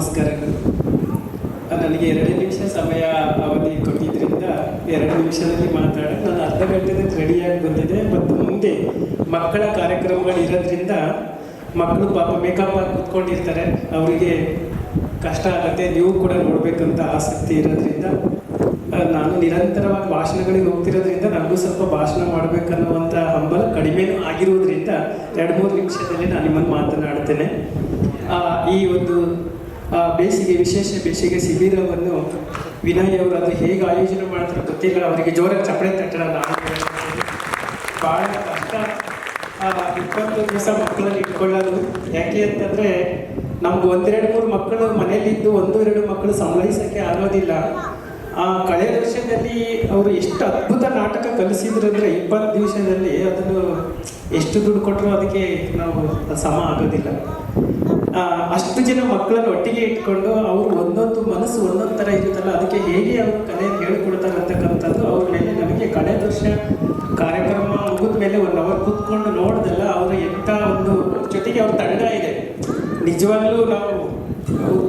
ನಮಸ್ಕಾರಗಳು. ನನಗೆ 2 ನಿಮಿಷ ಸಮಯ ಅವಧಿ ಕೊಟ್ಟಿದ್ದರಿಂದ 2 ನಿಮಿಷದಲ್ಲಿ ಮಾತಾಡಿ ನಾನು ಅರ್ಧ ಗಂಟೆಗೆ ರೆಡಿಯಾಗಿ ಬಂದಿದೆ. ಮತ್ತು ಮುಂದೆ ಮಕ್ಕಳ ಕಾರ್ಯಕ್ರಮಗಳು ಇರೋದ್ರಿಂದ ಮಕ್ಕಳು ಪಾಪ ಮೇಕಪ್ ಆಗಿ ಕೂತ್ಕೊಂಡಿರ್ತಾರೆ, ಅವರಿಗೆ ಕಷ್ಟ ಆಗುತ್ತೆ. ನೀವು ಕೂಡ ನೋಡಬೇಕಂತ ಆಸಕ್ತಿ ಇರೋದ್ರಿಂದ ನಾನು ನಿರಂತರವಾಗಿ ಭಾಷಣಗಳಿಗೆ ಹೋಗ್ತಿರೋದ್ರಿಂದ ನನಗೂ ಸ್ವಲ್ಪ ಭಾಷಣ ಮಾಡಬೇಕನ್ನುವಂಥ ಹಂಬಲ ಕಡಿಮೆನೂ ಆಗಿರುವುದರಿಂದ 2-3 ನಿಮಿಷದಲ್ಲಿ ನಾನು ನಿಮ್ಮನ್ನು ಮಾತನಾಡ್ತೇನೆ. ಈ ಒಂದು ವಿಶೇಷ ಬೇಸಿಗೆ ಶಿಬಿರವನ್ನು ವಿನಯ್ ಅವರು ಅದು ಹೇಗೆ ಆಯೋಜನೆ ಮಾಡ್ತಾರೆ ಗೊತ್ತಿಲ್ಲ, ಅವರಿಗೆ ಜೋರಾಗಿ ಚಪ್ಪಳೆ ತಟ್ಟಣ. ಭಾಳ ಕಷ್ಟ 20 ದಿವಸ ಮಕ್ಕಳನ್ನು ಇಟ್ಕೊಳ್ಳೋದು. ಯಾಕೆ ಅಂತಂದರೆ ನಮ್ಗೆ 1-2-3 ಮಕ್ಕಳು ಮನೇಲಿದ್ದು 1-2 ಮಕ್ಕಳು ಸಂಭಾಳಿಸೋಕ್ಕೆ ಆಗೋದಿಲ್ಲ. ಕಳೆದ ವರ್ಷದಲ್ಲಿ ಅವರು ಎಷ್ಟು ಅದ್ಭುತ ನಾಟಕ ಕಲಿಸಿದ್ರು ಅಂದರೆ 20 ದಿವಸದಲ್ಲಿ ಅದನ್ನು ಎಷ್ಟು ದುಡ್ಡು ಕೊಟ್ಟರು ಅದಕ್ಕೆ ನಾವು ಸಮ ಆಗೋದಿಲ್ಲ. ಅಷ್ಟು ಜನ ಮಕ್ಕಳನ್ನು ಒಟ್ಟಿಗೆ ಇಟ್ಕೊಂಡು ಅವರು ಒಂದೊಂದು ಮನಸ್ಸು ಒಂದೊಂದು ಥರ ಇರುತ್ತಲ್ಲ, ಅದಕ್ಕೆ ಹೇಗೆ ಅವರು ಕಲೆಯನ್ನು ಹೇಳ್ಕೊಡ್ತಾರೆ ಅಂತಕ್ಕಂಥದ್ದು ಅವ್ರ ಮೇಲೆ ನನಗೆ ಕಳೆದ ವರ್ಷ ಕಾರ್ಯಕ್ರಮ ಮುಗಿದ ಮೇಲೆ 1 ಅವರ್ ಕೂತ್ಕೊಂಡು ನೋಡ್ದಲ್ಲ, ಅವರು ಎಂಥ ಒಂದು ಜೊತೆಗೆ ಅವ್ರ ತಂಡ ಇದೆ. ನಿಜವಾಗ್ಲೂ ನಾವು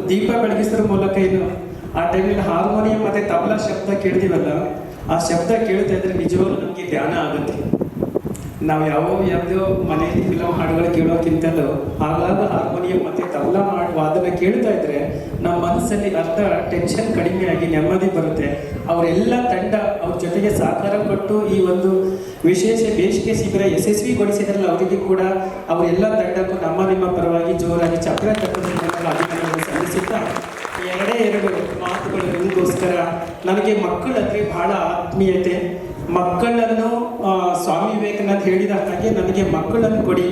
ದೀಪ ಬೆಳಗಿಸೋದ್ರ ಮೂಲಕ ಏನು ಆ ಟೈಮಲ್ಲಿ ಹಾರ್ಮೋನಿಯಂ ಮತ್ತು ತಬಲಾ ಶಬ್ದ ಕೇಳ್ತೀವಲ್ಲ, ಆ ಶಬ್ದ ಕೇಳ್ತಾ ಇದ್ರೆ ನಿಜವಾಗ್ಲೂ ನಮಗೆ ಧ್ಯಾನ ಆಗುತ್ತೆ. ನಾವು ಯಾವುದೋ ಮನೆಯಲ್ಲಿ ಫಿಲಮ್ ಹಾಡುಗಳು ಕೇಳೋಕ್ಕಿಂತಲೂ ಆಗಾಗ ಹಾರ್ಮೋನಿಯಂ ಮತ್ತು ತಬಲಾ ವಾದನ ಕೇಳ್ತಾ ಇದ್ರೆ ನಮ್ಮ ಮನಸ್ಸಲ್ಲಿ ಅರ್ಧ ಟೆನ್ಷನ್ ಕಡಿಮೆ ಆಗಿ ನೆಮ್ಮದಿ ಬರುತ್ತೆ. ಅವರೆಲ್ಲ ತಂಡ ಅವ್ರ ಜೊತೆಗೆ ಸಹಕಾರ ಕೊಟ್ಟು ಈ ಒಂದು ವಿಶೇಷ ಬೇಸಿಗೆ ಶಿಬಿರ ಯಶಸ್ವಿಗೊಳಿಸಿದ್ರಲ್ಲ, ಅವರಿಗೆ ಕೂಡ ಅವರೆಲ್ಲ ತಂಡಕ್ಕೂ ನಿಮ್ಮ ಪರವಾಗಿ ಜೋರಾಗಿ ಚಪ್ರ ತಟ್ಟೋದಕ್ಕೆ ಅಭಿನಂದನೆ ಸಲ್ಲಿಸುತ್ತಾ 2 ಮಾತುಗಳು ನಿಮಗೋಸ್ಕರ. ನನಗೆ ಮಕ್ಕಳಂದರೆ ಬಹಳ ಆತ್ಮೀಯತೆ. ಮಕ್ಕಳನ್ನು ಸ್ವಾಮಿ ವಿವೇಕಾನಂದ ಹೇಳಿದ ಹಾಗೆ ನನಗೆ ಮಕ್ಕಳನ್ನು ಕೊಡಿ,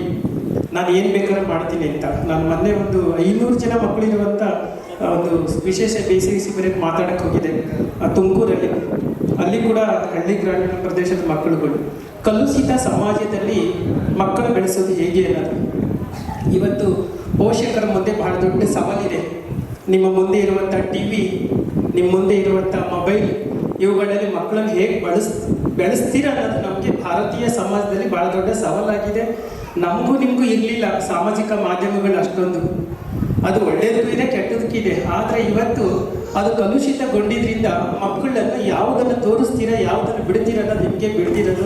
ನಾನು ಏನು ಬೇಕಾದ್ರೂ ಮಾಡ್ತೀನಿ ಅಂತ. ನಾನು ಮೊನ್ನೆ ಒಂದು 500 ಜನ ಮಕ್ಕಳಿರುವಂಥ ಒಂದು ವಿಶೇಷ ಬೇಸಿಗೆ ಶಿಬಿರಕ್ಕೆ ಮಾತಾಡಕ್ಕೆ ಹೋಗಿದೆ ತುಮಕೂರಲ್ಲಿ. ಅಲ್ಲಿ ಕೂಡ ಹಳ್ಳಿ ಗ್ರಾಮೀಣ ಪ್ರದೇಶದ ಮಕ್ಕಳುಗಳು ಕಲುಷಿತ ಸಮಾಜದಲ್ಲಿ ಮಕ್ಕಳು ಬೆಳೆಸೋದು ಹೇಗೆ ಅನ್ನೋದು ಇವತ್ತು ಪೋಷಕರ ಮುಂದೆ ಬಹಳ ದೊಡ್ಡ ಸವಾಲಿದೆ. ನಿಮ್ಮ ಮುಂದೆ ಇರುವಂಥ TV, ನಿಮ್ಮ ಮುಂದೆ ಇರುವಂಥ ಮೊಬೈಲ್, ಇವುಗಳಲ್ಲಿ ಮಕ್ಕಳನ್ನು ಹೇಗೆ ಬೆಳೆಸ್ತೀರ ಅನ್ನೋದು ನಮಗೆ ಭಾರತೀಯ ಸಮಾಜದಲ್ಲಿ ಭಾಳ ದೊಡ್ಡ ಸವಾಲಾಗಿದೆ. ನಮಗೂ ನಿಮಗೂ ಇರಲಿಲ್ಲ ಸಾಮಾಜಿಕ ಮಾಧ್ಯಮಗಳು ಅಷ್ಟೊಂದು, ಅದು ಒಳ್ಳೆಯದಕ್ಕೂ ಇದೆ ಕೆಟ್ಟದಕ್ಕೂ ಇದೆ. ಆದರೆ ಇವತ್ತು ಅದು ಕಲುಷಿತಗೊಂಡಿದ್ರಿಂದ ಮಕ್ಕಳನ್ನು ಯಾವುದನ್ನು ತೋರಿಸ್ತೀರಾ ಯಾವುದನ್ನು ಬಿಡ್ತೀರ ಅನ್ನೋದು ನಿಮಗೆ ಬಿಡ್ತಿರೋದು.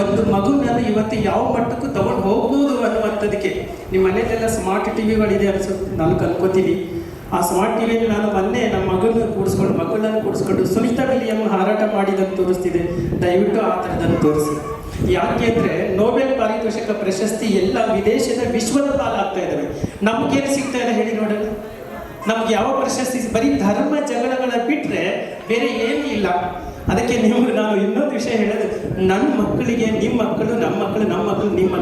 ಒಂದು ಮಗುವನ್ನು ಇವತ್ತು ಯಾವ ಮಟ್ಟಕ್ಕೂ ತಗೊಂಡು ಹೋಗ್ಬೋದು ಅನ್ನುವಂಥದ್ದಕ್ಕೆ ನಿಮ್ಮ ಮನೆಯಲ್ಲೆಲ್ಲ ಸ್ಮಾರ್ಟ್ TVಗಳಿದೆ ಅನ್ಸುತ್ತೆ, ನಾನು ಕಲ್ಕೋತೀನಿ. ಆ ಸ್ಮಾರ್ಟ್ TVಯಲ್ಲಿ ನಾನು ಮೊನ್ನೆ ನಮ್ಮ ಮಕ್ಕಳನ್ನು ಕೂಡಿಸ್ಕೊಂಡು ಸುನೀತಾ ವಿಲಿಯಂ ಹಾರಾಟ ಮಾಡಿದ್ದನ್ನು ತೋರಿಸ್ತಿದೆ. ದಯವಿಟ್ಟು ಆ ಥರದನ್ನು ತೋರಿಸಿ. ಯಾಕೆ ಅಂದರೆ ನೋಬೆಲ್ ಪಾರಿತೋಷಿಕ ಪ್ರಶಸ್ತಿ ಎಲ್ಲ ವಿದೇಶದ ವಿಶ್ವದ ಪಾಲಾಗ್ತಾ ಇದ್ದಾವೆ. ನಮಗೇನು ಸಿಗ್ತಾ ಇದೆ ಹೇಳಿ ನೋಡೋಣ? ನಮ್ಗೆ ಯಾವ ಪ್ರಶಸ್ತಿ? ಬರೀ ಧರ್ಮ ಜಗಳಗಳ ಬಿಟ್ಟರೆ ಬೇರೆ ಏನೂ ಇಲ್ಲ. ಅದಕ್ಕೆ ನಾನು ಇನ್ನೊಂದು ವಿಷಯ ಹೇಳೋದು, ನನ್ನ ಮಕ್ಕಳಿಗೆ ನಿಮ್ಮ ಮಕ್ಕಳು, ನಮ್ಮ ಮಕ್ಕಳು ನಮ್ಮ ಮಕ್ಕಳು ನಿಮ್ಮ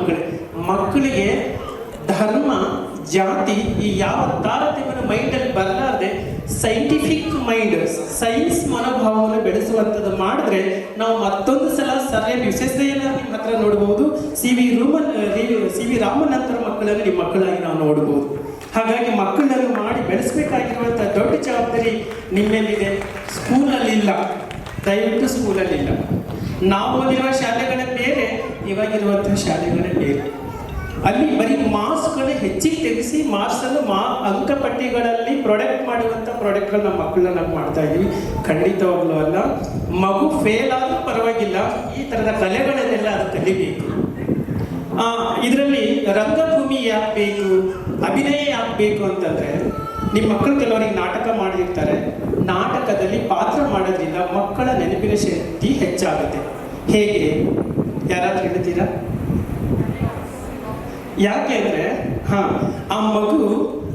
ಮಕ್ಕಳಿಗೆ ಧರ್ಮ ಜಾತಿ ಈ ಯಾವ ತಾರತಮ್ಯವನ್ನು ಮೈಂಡಲ್ಲಿ ಬರಲಾರದೆ ಸೈಂಟಿಫಿಕ್ ಮೈಂಡ್, ಸೈನ್ಸ್ ಮನೋಭಾವವನ್ನು ಬೆಳೆಸುವಂಥದ್ದು ಮಾಡಿದ್ರೆ ನಾವು ಮತ್ತೊಂದು ಸಲ ಸರಿಯಾಗಿ ವಿಶೇಷತೆಯನ್ನು ನಿಮ್ಮ ಹತ್ರ ನೋಡ್ಬೋದು. ಸಿ ವಿ ರಾಮನ್ ಅಂತರ ಮಕ್ಕಳನ್ನು ನಿಮ್ಮ ಮಕ್ಕಳಾಗಿ ನಾವು ನೋಡ್ಬೋದು. ಹಾಗಾಗಿ ಮಕ್ಕಳನ್ನು ಮಾಡಿ ಬೆಳೆಸಬೇಕಾಗಿರುವಂಥ ದೊಡ್ಡ ಜವಾಬ್ದಾರಿ ನಿಮ್ಮೇಲಿದೆ. ಸ್ಕೂಲಲ್ಲಿಲ್ಲ, ದಯವಿಟ್ಟು ಸ್ಕೂಲಲ್ಲಿಲ್ಲ. ನಾವು ಓದಿರುವ ಶಾಲೆಗಳೇ ಬೇರೆ, ಇವಾಗಿರುವಂಥ ಶಾಲೆಗಳೇ ಬೇರೆ. ಅಲ್ಲಿ ಬರೀ ಮಾರ್ಕ್ಸ್ಗಳು ಹೆಚ್ಚಿಗೆ ತೆಗೆಸಿ ಮಾರ್ಕ್ಸನ್ನು ಅಂಕಪಟ್ಟಿಗಳಲ್ಲಿ ಮಾಡುವಂಥ ಪ್ರಾಡಕ್ಟ್ಗಳು ನಮ್ಮ ಮಕ್ಕಳನ್ನ ನಾವು ಮಾಡ್ತಾ ಇದ್ದೀವಿ. ಖಂಡಿತವಾಗ್ಲೂ ಅಲ್ಲ. ಮಗು ಫೇಲ್ ಆದರೂ ಪರವಾಗಿಲ್ಲ, ಈ ಥರದ ಕಲೆಗಳನ್ನೆಲ್ಲ ಅದು ಕಲಿಬೇಕು. ಇದರಲ್ಲಿ ರಂಗಭೂಮಿ ಯಾಕೆ ಬೇಕು, ಅಭಿನಯ ಯಾಕೆ ಬೇಕು ಅಂತಂದರೆ, ನಿಮ್ಮ ಮಕ್ಕಳು ಕೆಲವರಿಗೆ ನಾಟಕ ಮಾಡಿರ್ತಾರೆ. ನಾಟಕದಲ್ಲಿ ಪಾತ್ರ ಮಾಡೋದ್ರಿಂದ ಮಕ್ಕಳ ನೆನಪಿನ ಶಕ್ತಿ ಹೆಚ್ಚಾಗುತ್ತೆ. ಹೇಗೆ ಯಾರಾದ್ರೂ ಹೇಳ್ತೀರಾ? ಯಾಕೆ ಅಂದರೆ ಆ ಮಗು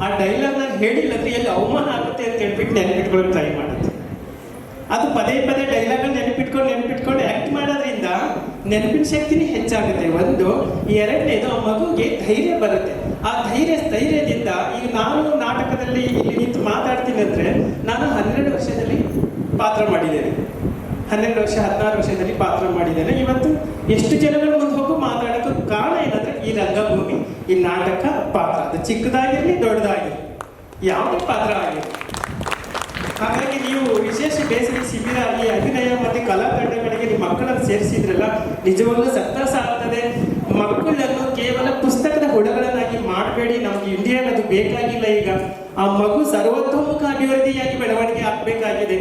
ಆ ಡೈಲಾಗ್ನ ಹೇಳಿಲ್ಲದ್ರೆ ಎಲ್ಲಿ ಅವಮಾನ ಆಗುತ್ತೆ ಅಂತ ಹೇಳ್ಬಿಟ್ಟು ನೆನಪಿಟ್ಕೊಳ್ಳೋಕೆ ಟ್ರೈ ಮಾಡುತ್ತೆ. ಅದು ಪದೇ ಡೈಲಾಗ್ನ ನೆನಪಿಟ್ಕೊಂಡು ಆ್ಯಕ್ಟ್ ಮಾಡೋದ್ರಿಂದ ನೆನಪಿನ ಶಕ್ತಿನೇ ಹೆಚ್ಚಾಗುತ್ತೆ. 1. 2ನೇದು ಆ ಮಗುಗೆ ಧೈರ್ಯ ಬರುತ್ತೆ. ಆ ಧೈರ್ಯದಿಂದ ಈಗ ನಾನು ನಾಟಕದಲ್ಲಿ ಇಲ್ಲಿ ನಿಂತು ಮಾತಾಡ್ತೀನಿ ಅಂದರೆ ನಾನು 12 ವರ್ಷದಲ್ಲಿ ಪಾತ್ರ ಮಾಡಿದ್ದೇನೆ. 12 ವರ್ಷ 16 ವರ್ಷದಲ್ಲಿ ಪಾತ್ರ ಮಾಡಿದ್ದೇನೆ. ಇವತ್ತು ಎಷ್ಟು ಜನಗಳ ಮುಂದೆ ಹೋಗಿ ಮಾತಾಡೋಕ್ಕೆ ಕಾರಣ ಏನಂದರೆ ಈ ರಂಗಭೂಮಿ, ಈ ನಾಟಕ ಪಾತ್ರ, ಅದು ಚಿಕ್ಕದಾಗಿರಲಿ ದೊಡ್ಡದಾಗಿರಲಿ ಯಾವುದೇ ಪಾತ್ರ ಆಗಿರಲಿ. ಹಾಗಾಗಿ ನೀವು ವಿಶೇಷ ಬೇಸಿಗೆ ಶಿಬಿರ ಈ ಅಭಿನಯ ಮತ್ತು ಕಲಾ ತಂಡಗಳಿಗೆ ನಿಮ್ಮ ಮಕ್ಕಳನ್ನು ಸೇರಿಸಿದ್ರಲ್ಲ, ನಿಜವಾಗ್ಲೂ ಸಂತಸ ಆಗ್ತದೆ. ಮಕ್ಕಳನ್ನು ಕೇವಲ ಪುಸ್ತಕದ ಹುಳಗಳನ್ನಾಗಿ ಮಾಡಬೇಡಿ. ಮಾಡಬೇಡಿ, ನಮ್ಗೆ ಇಂಡಿಯಾಗೆ ಅದು ಬೇಕಾಗಿಲ್ಲ. ಈಗ ಆ ಮಗು ಸರ್ವತೋಮುಖ ಅಭಿವೃದ್ಧಿಯಾಗಿ ಬೆಳವಣಿಗೆ ಆಗ್ಬೇಕಾಗಿದೆ.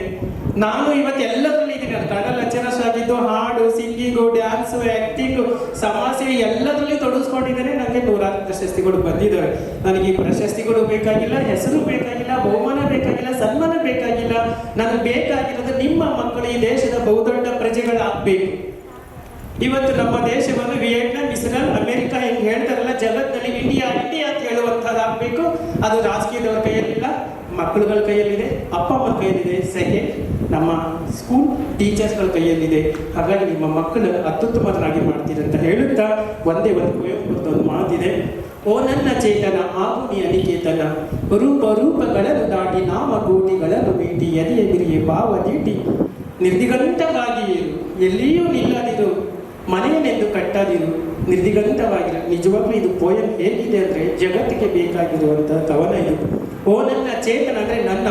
ನಾನು ಇವತ್ತು ಎಲ್ಲದರಲ್ಲಿ ಇದ್ದೀನಿ. ಕನ್ನಡ ಲೆಕ್ಚರರ್ಸ್ ಆಗಿದ್ದು, ಹಾಡು, ಸಿಂಗಿಂಗು, ಡ್ಯಾನ್ಸು, ಆಕ್ಟಿಂಗು, ಸಮಾಜ ಸೇವೆ ಎಲ್ಲದರಲ್ಲಿ ತೊಡಗಿಸ್ಕೊಂಡಿದ್ದೇನೆ. ನನಗೆ 100 ಪ್ರಶಸ್ತಿಗಳು ಬಂದಿದ್ದಾವೆ. ನನಗೆ ಈ ಪ್ರಶಸ್ತಿಗಳು ಬೇಕಾಗಿಲ್ಲ, ಹೆಸರು ಬೇಕಾಗಿಲ್ಲ, ಬಹುಮಾನ ಬೇಕಾಗಿಲ್ಲ, ಸನ್ಮಾನ ಬೇಕಾಗಿಲ್ಲ. ನನಗೆ ಬೇಕಾಗಿರೋದು ನಿಮ್ಮ ಮಕ್ಕಳು ಈ ದೇಶದ ಬಹುದೊಡ್ಡ ಪ್ರಜೆಗಳಾಗಬೇಕು. ಇವತ್ತು ನಮ್ಮ ದೇಶವನ್ನು ವಿಯೆಟ್ನಾಂ, ಇಸ್ರೇಲ್, ಅಮೆರಿಕ ಹೆಂಗೆ ಹೇಳ್ತಾರಲ್ಲ, ಜಗತ್ತಿನಲ್ಲಿ ಇಂಡಿಯಾ ಇಂಡಿಯಾ ಅಂತ ಹೇಳುವಂಥದ್ದಾಗಬೇಕು. ಅದು ರಾಜಕೀಯದವ್ರ ಕೈಯಲ್ಲಿಲ್ಲ, ಮಕ್ಕಳುಗಳ ಕೈಯಲ್ಲಿದೆ, ಅಪ್ಪ ಅಮ್ಮನ ಕೈಯಲ್ಲಿದೆ. ಸೆಕೆಂಡ್, ನಮ್ಮ ಸ್ಕೂಲ್ ಟೀಚರ್ಸ್ಗಳ ಕೈಯಲ್ಲಿದೆ. ಹಾಗಾಗಿ ನಿಮ್ಮ ಮಕ್ಕಳು ಅತ್ಯುತ್ತಮರಾಗಿ ಮಾಡ್ತೀರಿ ಅಂತ ಹೇಳುತ್ತಾ ಒಂದೇ ಒಂದು ಕುವೆಂಪು ಮಾತಿದೆ. ಓ ನನ್ನ ಚೇತನ ಆಗು ನೀ ಅನಿಕೇತನ, ರೂಪಗಳನ್ನು ದಾಟಿ ನಾಮಕೋಟಿಗಳನ್ನು ಮೀಟಿ ಎದೆಯ ಬಿರಿಯೆ ಭಾವ ನೀಟಿ ನಿರ್ದಿಗಂತವಾಗಿ ಎಲ್ಲಿಯೂ ನಿಲ್ಲದಿರು, ಮನೆಯನ್ನೆಂದು ಕಟ್ಟದಿರು, ನಿರ್ದಿಗಂತವಾಗಿರು. ನಿಜವಾಗ್ಲೂ ಇದು ಪೋಯಂ ಹೇಗಿದೆ ಅಂದರೆ ಜಗತ್ತಿಗೆ ಬೇಕಾಗಿರುವಂಥ ಕವನ ಇದು. ಓ ನನ್ನ ಚೇತನ ಅಂದರೆ ನನ್ನ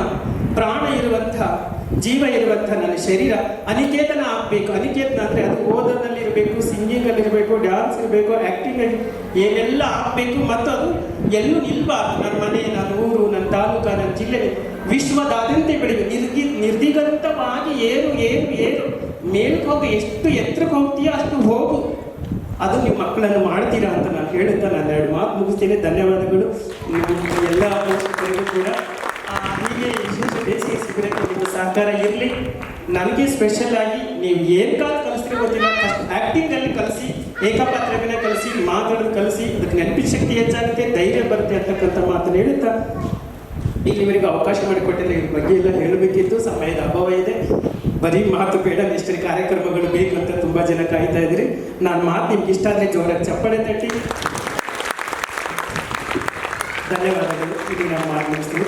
ಪ್ರಾಣ ಇರುವಂಥ, ಜೀವ ಇರುವಂಥ ನನ್ನ ಶರೀರ ಅನಿಕೇತನ ಆಗಬೇಕು. ಅನಿಕೇತನ ಅಂದರೆ ಅದು ಓದೋದಲ್ಲಿರಬೇಕು, ಸಿಂಗಿಂಗಲ್ಲಿರಬೇಕು, ಡ್ಯಾನ್ಸ್ ಇರಬೇಕು, ಆ್ಯಕ್ಟಿಂಗಲ್ಲಿ ಏನೆಲ್ಲ ಆಗಬೇಕು. ಮತ್ತು ಅದು ಎಲ್ಲೂ ನಿಲ್ಬಾರ್ದು. ನನ್ನ ಮನೆ, ನನ್ನ ಊರು, ನನ್ನ ತಾಲೂಕು, ನನ್ನ ಜಿಲ್ಲೆ ವಿಶ್ವದಾದ್ಯಂತ ಬೆಳಿಬೇಕು. ನಿರ್ದಿಗಂತವಾಗಿ ಏರು ಏರು ಏರು ಮೇಲಕ್ಕೆ ಹೋಗಿ, ಎಷ್ಟು ಎತ್ತರಕ್ಕೆ ಹೋಗ್ತೀಯೋ ಅಷ್ಟು ಹೋಗು. ಅದು ನಿಮ್ಮ ಮಕ್ಕಳನ್ನು ಮಾಡ್ತೀರಾ ಅಂತ ನಾನು ಹೇಳುತ್ತಾ ನಾನು 2 ಮಾತು ಮುಗಿಸ್ತೇನೆ. ಧನ್ಯವಾದಗಳು ಎಲ್ಲ ಪೋಷಕರಿಗೂ ಕೂಡ. ಹೀಗೆ ವಿಶೇಷ ಬೇಸಿಗೆ ಶಿಬಿರಕ್ಕೆ ನಿಮ್ಮ ಸಹಕಾರ ಇರಲಿ. ನನಗೆ ಸ್ಪೆಷಲ್ ಆಗಿ ನೀವು ಏನು ಕಾಲು ಕಲಿಸ್ತೀರಿ ಗೊತ್ತಿಲ್ಲ, ಫಸ್ಟ್ ಆ್ಯಕ್ಟಿಂಗಲ್ಲಿ ಕಲಿಸಿ, ಏಕಪಾತ್ರಗಳನ್ನ ಕಲಿಸಿ, ಮಾತಾಡೋದು ಕಲಿಸಿ. ಅದಕ್ಕೆ ನೆನಪಿನ ಶಕ್ತಿ ಹೆಚ್ಚಾಗುತ್ತೆ, ಧೈರ್ಯ ಬರುತ್ತೆ ಅಂತಕ್ಕಂಥ ಮಾತನ್ನು ಹೇಳುತ್ತಾ ಇಲ್ಲಿವರೆಗೂ ಅವಕಾಶ ಮಾಡಿಕೊಟ್ಟಿಲ್ಲ. ಇದ್ರ ಬಗ್ಗೆ ಎಲ್ಲ ಹೇಳಬೇಕಿತ್ತು, ಸಮಯದ ಅಭಾವ ಇದೆ. ಬರೀ ಮಾತು ಬೇಡ, ಎಷ್ಟು ಕಾರ್ಯಕ್ರಮಗಳು ಬೇಕು ಅಂತ ತುಂಬ ಜನ ಕಾಯ್ತಾ ಇದ್ರಿ. ನಾನು ಮಾತು ನಿಮ್ಗೆ ಇಷ್ಟ ಆದರೆ ಜೋರಾಗಿ ಚಪ್ಪಾಳೆ ತಟ್ಟಿ. ಧನ್ಯವಾದಗಳು. ಇದು ನಾನು ಮಾತು ಮುಗಿಸ್ತೀನಿ.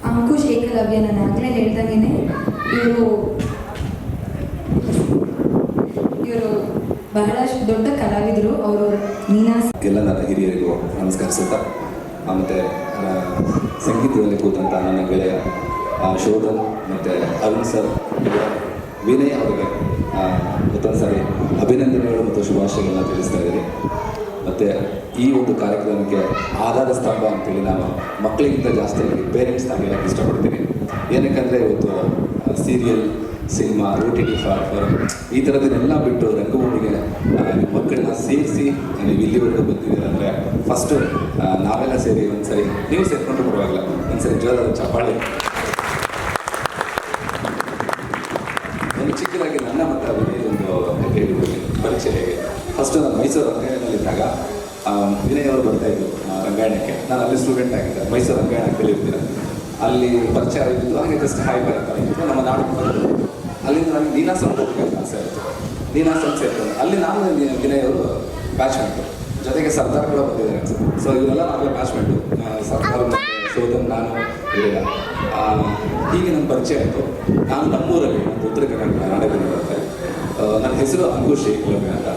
ಅಂಕುಶ್ ಏಕಲವ್ಯ, ನಾನು ಆಗಲೇ ಹೇಳ್ದಂಗೆ ಇವರು ಬಹಳ ದೊಡ್ಡ ಕಲಾವಿದರು. ಅವರು ನೀನಾಸ್ ಎಲ್ಲ ನನ್ನ ಹಿರಿಯರಿಗೂ ನಮಸ್ಕರಿಸುತ್ತಾ, ಮತ್ತು ಸಂಗೀತದಲ್ಲಿ ಕೂತಂಥ ನನ್ನ ಗೆಳೆಯ ಶೋಧನ್ ಮತ್ತು ಅರುಣ್ ಸರ್, ವಿನಯ್ ಅವರಿಗೆ ಮತ್ತೊಂದು ಸಾರಿ ಅಭಿನಂದನೆಗಳು ಮತ್ತು ಶುಭಾಶಯಗಳನ್ನ ತಿಳಿಸ್ತಾ ಇದ್ದೀನಿ. ಮತ್ತು ಈ ಒಂದು ಕಾರ್ಯಕ್ರಮಕ್ಕೆ ಆಧಾರ ಸ್ತಂಭ ಅಂತೇಳಿ ನಾನು ಮಕ್ಕಳಿಗಿಂತ ಜಾಸ್ತಿ ಪೇರೆಂಟ್ಸ್ನ ಹೇಳೋಕ್ಕೆ ಇಷ್ಟಪಡ್ತೀನಿ. ಏನಕ್ಕಂದರೆ ಇವತ್ತು ಸೀರಿಯಲ್, ಸಿನಿಮಾ, OTT ಪ್ಲಾಟ್ಫಾರ್ಮ್ ಈ ಥರದನ್ನೆಲ್ಲ ಬಿಟ್ಟು ರಂಗಭೂಮಿಗೆ ನಿಮ್ಮ ಮಕ್ಕಳನ್ನ ಸೇರಿಸಿ ನೀವು ಇಲ್ಲಿವರೆಗೂ ಬಂದಿದ್ದೀರ ಅಂದರೆ ಫಸ್ಟು ನಾವೆಲ್ಲ ಸೇರಿ ಒಂದ್ಸರಿ, ನೀವು ಸೇರಿಕೊಂಡು ಪರವಾಗಿಲ್ಲ, ಒಂದ್ಸರಿ ಜೋರಾದ ಚಪ್ಪಾಳೆ. ಒಂದು ಚಿಕ್ಕದಾಗಿ ನನ್ನ ಮತ್ತು ಅಭಿನಯ ಒಂದು ಹೇಳಿಬಿಡ್ತೀನಿ ಪರಿಚಯ ಹೇಗೆ. ಫಸ್ಟು ನಾನು ಮೈಸೂರು ರಂಗಾಯಣದಲ್ಲಿದ್ದಾಗ ವಿನಯ್ ಅವರು ಬರ್ತಾಯಿದ್ರು ರಂಗಾಯಣಕ್ಕೆ. ನಾನು ಅಲ್ಲಿ ಸ್ಟೂಡೆಂಟ್ ಆಗಿದ್ದೆ, ಮೈಸೂರು ರಂಗಾಯಣ ಕಲಿಯುತ್ತೀರ. ಅಲ್ಲಿ ಪರಿಚಯ ಆಗಿದ್ದು, ಹಾಗೆ ಜಸ್ಟ್ ಹಾಯ್ ಬಾಯ್ ಅಂತ ನಮ್ಮ ನಾಡು ಬಂದು ಅಲ್ಲಿಂದ ನನಗೆ ನೀನಾಸಂ ಹೋಗ್ಬೇಕಂತ ಆಸೆ ಆಯಿತು. ನೀನಾಸಂ ಸೇರ್ಕೊಂಡು ಅಲ್ಲಿ ನಾನು ವಿನಯ್ ಅವರು ಬ್ಯಾಚ್ಮೆಂಟು, ಜೊತೆಗೆ ಸರ್ದಾರ್ ಕೂಡ ಬಂದಿದ್ದಾರೆ ಅನ್ಸುತ್ತೆ. ಸೊ ಇವರೆಲ್ಲ ನಾವೇ ಬ್ಯಾಚ್ಮೆಂಟು, ಸರ್ದಾರ್ ಮತ್ತು ಶೋಧನ್, ನಾನು ಇರಲಿಲ್ಲ. ಹೀಗೆ ನನ್ನ ಪರಿಚಯ ಆಯಿತು. ನಾನು ನಮ್ಮೂರಲ್ಲಿ, ಉತ್ತರ ಕನ್ನಡ ನಾಡದಲ್ಲಿ ಬರುತ್ತೆ. ನನ್ನ ಹೆಸರು ಅಂಕುಶ್ ಏಕಲವ್ಯ ಅಂತ.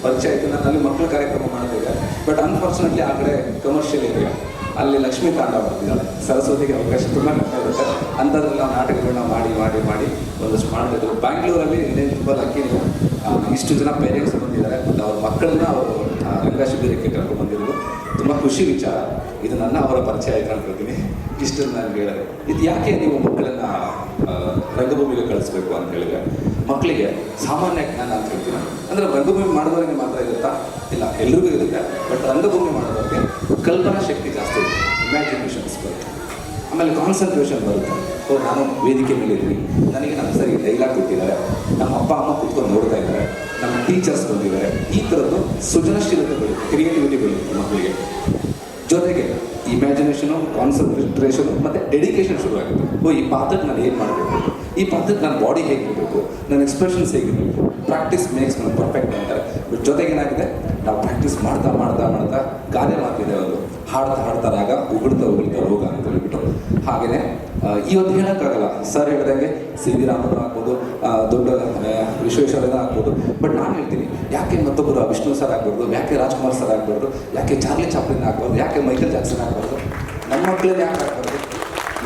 ಪರಿಚಯ ಆಯಿತು. ನಾನು ಅಲ್ಲಿ ಮಕ್ಕಳ ಕಾರ್ಯಕ್ರಮ ಮಾಡ್ತಿದ್ದೆ. ಬಟ್ ಅನ್ಫಾರ್ಚುನೇಟ್ಲಿ ಆ ಕಡೆ ಕಮರ್ಷಿಯಲ್ ಏರಿಯಾ, ಅಲ್ಲಿ ಲಕ್ಷ್ಮೀ ತಾಂಡ ಬರ್ತಿದ್ದಾಳೆ. ಸರಸ್ವತಿಗೆ ಅವಕಾಶ ತುಂಬ ಕಡಿಮೆ ಇರುತ್ತೆ. ಅಂಥದ್ರೆಲ್ಲ ನಾಟಕಗಳನ್ನ ಮಾಡಿ ಮಾಡಿ ಮಾಡಿ ಒಂದಷ್ಟು ಮಾಡ್ತಿದ್ರು. ಬ್ಯಾಂಗ್ಳೂರಲ್ಲಿ ಇನ್ನೇನು ತುಂಬ ಲಕ್ಕಿ, ಇಷ್ಟು ಜನ ಪೇರೆಂಟ್ಸ್ ಬಂದಿದ್ದಾರೆ ಮತ್ತು ಅವ್ರ ಮಕ್ಕಳನ್ನ ಅವರು ರಂಗ ಶಿಬಿರಕ್ಕೆ ಕರ್ಕೊಂಡು ಬಂದಿದ್ರು. ತುಂಬ ಖುಷಿ ವಿಚಾರ. ಇದು ನನ್ನ ಅವರ ಪರಿಚಯ ಆಯ್ತು ಅನ್ಕೊಳ್ತೀನಿ. ಇಷ್ಟು ನನಗೆ ಹೇಳಿದೆ, ಇದು ಯಾಕೆ ನೀವು ಮಕ್ಕಳನ್ನು ರಂಗಭೂಮಿಗೆ ಕಳಿಸ್ಬೇಕು ಅಂತ ಹೇಳಿದ್ರೆ, ಮಕ್ಕಳಿಗೆ ಸಾಮಾನ್ಯ ಜ್ಞಾನ ಅಂತ ಹೇಳ್ತೀನಿ. ಅಂದರೆ ರಂಗಭೂಮಿ ಮಾಡಿದವರಿಗೆ ಮಾತ್ರ ಇರುತ್ತಾ? ಇಲ್ಲ, ಎಲ್ರಿಗೂ ಇರುತ್ತೆ. ಬಟ್ ರಂಗಭೂಮಿ ಮಾಡೋದಕ್ಕೆ ಕಲ್ಪನಾ ಶಕ್ತಿ ಜಾಸ್ತಿ ಇರುತ್ತೆ, ಇಮ್ಯಾಜಿನೇಷನ್ಸ್ ಬರುತ್ತೆ, ಆಮೇಲೆ ಕಾನ್ಸಂಟ್ರೇಷನ್ ಬರುತ್ತೆ. ಸೊ ನಾನು ವೇದಿಕೆ ಮೇಲೆ ಇದ್ದೀನಿ, ನನಗೆ ನಮ್ಮ ಸರಿ ಡೈಲಾಗ್ ಕೊಟ್ಟಿದ್ದಾರೆ, ನಮ್ಮ ಅಪ್ಪ ಅಮ್ಮ ಕೂತ್ಕೊಂಡು ನೋಡ್ತಾ ಇದ್ದಾರೆ, ನಮ್ಮ ಟೀಚರ್ಸ್ ಬಂದಿದ್ದಾರೆ. ಈ ಥರದ್ದು ಸೃಜನಶೀಲತೆ ಬೆಳೆಯುತ್ತೆ, ಕ್ರಿಯೇಟಿವಿಟಿ ಬೆಳೆಯುತ್ತೆ ಮಕ್ಕಳಿಗೆ. ಜೊತೆಗೆ ಇಮ್ಯಾಜಿನೇಷನು, ಕಾನ್ಸಂಟ್ರೇಷನು ಮತ್ತು ಡೆಡಿಕೇಶನ್ ಶುರುವಾಗುತ್ತೆ. ಈ ಪಾತ್ರಕ್ಕೆ ನಾನು ಏನು ಮಾಡಬೇಕು, ಈ ಪಾತ್ರಕ್ಕೆ ನನ್ನ ಬಾಡಿ ಹೇಗಿರಬೇಕು, ನನ್ನ ಎಕ್ಸ್ಪ್ರೆಷನ್ಸ್ ಹೇಗಿರಬೇಕು. ಪ್ರಾಕ್ಟೀಸ್ ಮೇಕ್ಸ್ ಪರ್ಫೆಕ್ಟ್ ಅಂತಾರೆ. ಬಟ್ ಜೊತೆಗೆ ಏನಾಗಿದೆ, ನಾವು ಪ್ರಾಕ್ಟೀಸ್ ಮಾಡ್ತಾ ಮಾಡ್ತಾ ಮಾಡ್ತಾ ಗಾದೆ ಮಾತಿದೆ ಒಂದು, ಹಾಡ್ತಾ ಹಾಡ್ತಾ ರಾಗ, ಉಗುಳ್ತಾ ಉಗುಳ್ತಾ ರೋಗ ಅಂತ ಹೇಳ್ಬಿಟ್ಟು. ಹಾಗೆಯೇ ಇವತ್ತು ಹೇಳೋಕ್ಕಾಗಲ್ಲ, ಸರ್ ಹೇಳ್ದಂಗೆ ಸಿ ವಿ ರಾಮನ್ ಆಗ್ಬೋದು, ದೊಡ್ಡ ವಿಶ್ವೇಶ್ವರಯ್ಯ ಆಗ್ಬೋದು. ಬಟ್ ನಾನು ಹೇಳ್ತೀನಿ, ಯಾಕೆ ಮತ್ತೊಬ್ಬರು ವಿಷ್ಣು ಸರ್ ಆಗ್ಬಾರ್ದು, ಯಾಕೆ ರಾಜ್ಕುಮಾರ್ ಸರ್ ಆಗ್ಬಾರ್ದು, ಯಾಕೆ ಚಾರ್ಲಿ ಚಾಪ್ಲಿನ್ ಆಗ್ಬಾರ್ದು, ಯಾಕೆ ಮೈಕಲ್ ಜಾಕ್ಸನ್ ಆಗ್ಬಾರ್ದು, ನಮ್ಮ ಮಕ್ಕಳೇ ಯಾಕೆ ಆಗ್ಬಾರ್ದು,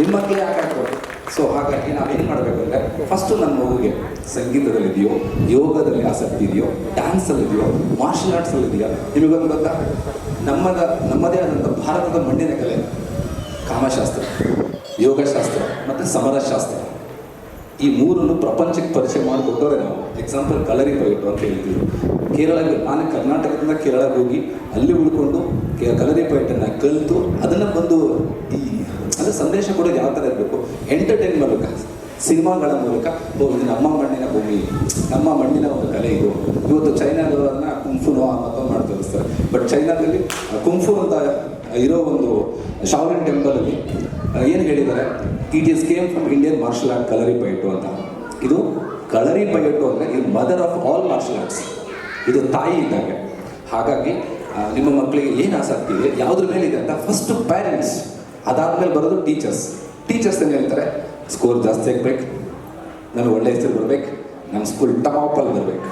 ನಿಮ್ಮ ಮಕ್ಕಳೇ ಯಾಕೆ ಆಗ್ಬಾರ್ದು? ಸೊ ಹಾಗಾಗಿ ನಾವೇನು ಮಾಡಬೇಕು ಅಂದರೆ, ಫಸ್ಟು ನನ್ನ ಮಗುಗೆ ಸಂಗೀತದಲ್ಲಿದೆಯೋ, ಯೋಗದಲ್ಲಿ ಆಸಕ್ತಿ ಇದೆಯೋ, ಡ್ಯಾನ್ಸಲ್ಲಿದೆಯೋ, ಮಾರ್ಷಲ್ ಆರ್ಟ್ಸಲ್ಲಿದೆಯೋ. ನಿಮಗೊಂದು ಗೊತ್ತಾ, ನಮ್ಮದೇ ಆದಂಥ ಭಾರತದ ಮಣ್ಣಿನ ಕಲೆ ಕಾಮಶಾಸ್ತ್ರ, ಯೋಗಶಾಸ್ತ್ರ ಮತ್ತು ಸಮರಶಾಸ್ತ್ರ, ಈ ಮೂರನ್ನು ಪ್ರಪಂಚಕ್ಕೆ ಪರಿಚಯ ಮಾಡಿಕೊಟ್ಟವ್ರೆ ನಾವು. ಎಕ್ಸಾಂಪಲ್ ಕಲರಿ ಪಯಟು ಅಂತ ಹೇಳ್ತೀವಿ. ಕೇರಳಕ್ಕೆ, ನಾನು ಕರ್ನಾಟಕದಿಂದ ಕೇರಳಕ್ಕೆ ಹೋಗಿ ಅಲ್ಲಿ ಉಳ್ಕೊಂಡು ಕಲರಿ ಪಯಟನ್ನು ಕಲಿತು ಅದನ್ನು ಬಂದು ಅದು ಸಂದೇಶ ಕೊಡೋದು ಯಾವ ಥರ ಇರಬೇಕು, ಎಂಟರ್ಟೈನ್ ಮೂಲಕ, ಸಿನಿಮಾಗಳ ಮೂಲಕ, ಇದು ನಮ್ಮ ಮಣ್ಣಿನ ಭೂಮಿ, ನಮ್ಮ ಮಣ್ಣಿನ ಒಂದು ಕಲೆ ಇದು. ಇವತ್ತು ಚೈನಾದವರನ್ನ ಕುಂಫುನೋ ಮತ್ತೊಂದು ಮಾಡಿ ತೋರಿಸ್ತಾರೆ. ಬಟ್ ಚೈನಾದಲ್ಲಿ ಕುಂಫು ಅಂತ ಇರೋ ಒಂದು ಶಾವ್ಲಿನ್ ಟೆಂಪಲಲ್ಲಿ ಏನು ಹೇಳಿದ್ದಾರೆ, it is came from Indian martial art Kalari payattu ಅಂತ. ಇದು ಕಲರಿ ಪಯಟು ಅಂದರೆ ಇದು mother of all martial arts, ಇದು ತಾಯಿ ಇದ್ದಾಗ. ಹಾಗಾಗಿ ನಿಮ್ಮ ಮಕ್ಕಳಿಗೆ ಏನು ಆಸಕ್ತಿ ಇದೆ, ಯಾವುದ್ರ ಮೇಲೆ ಇದೆ ಅಂತ ಫಸ್ಟು ಪ್ಯಾರೆಂಟ್ಸ್, ಅದಾದಮೇಲೆ ಬರೋದು ಟೀಚರ್ಸ್ ಏನು ಹೇಳ್ತಾರೆ, ಸ್ಕೋರ್ ಜಾಸ್ತಿ ಆಗಬೇಕು, ನಮಗೆ ಒಳ್ಳೆ ಹೆಸರು ಬರಬೇಕು, ನಮ್ಮ ಸ್ಕೂಲ್ ಟಾಪಲ್ಲಿ ಬರಬೇಕು.